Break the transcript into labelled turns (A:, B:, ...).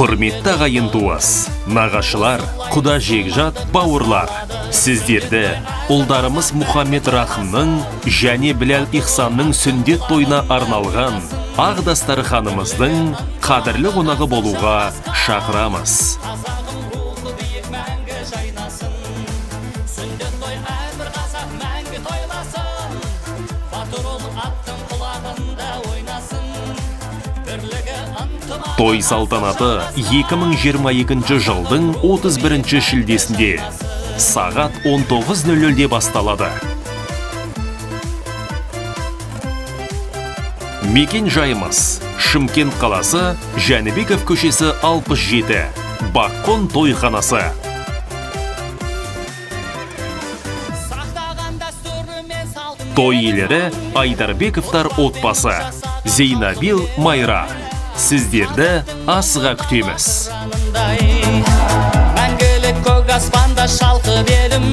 A: Құрметті ағайын туыс, нағашылар, құда жекжат, бауырлар. Сіздерді ұлдарымыз Мұхаммед Рахымның және Біләл Ихсанның сүндет тойына арналған Ақ дастарханымыздың қадірлі қонағы болуға шақырамыз. Той салтанаты 2022 жылдың 31 шілдесінде сағат 19:00-де басталады. Мекен жайымыз Шымкент қаласы, Жәнібеков көшесі 67, Баққон тойханасы. Той иелері Айдарбековтар отбасы, Зейнабил, Майра. Сіздерді асыға күтеміз.
B: Мәңгілік көк аспанда шалқып елім.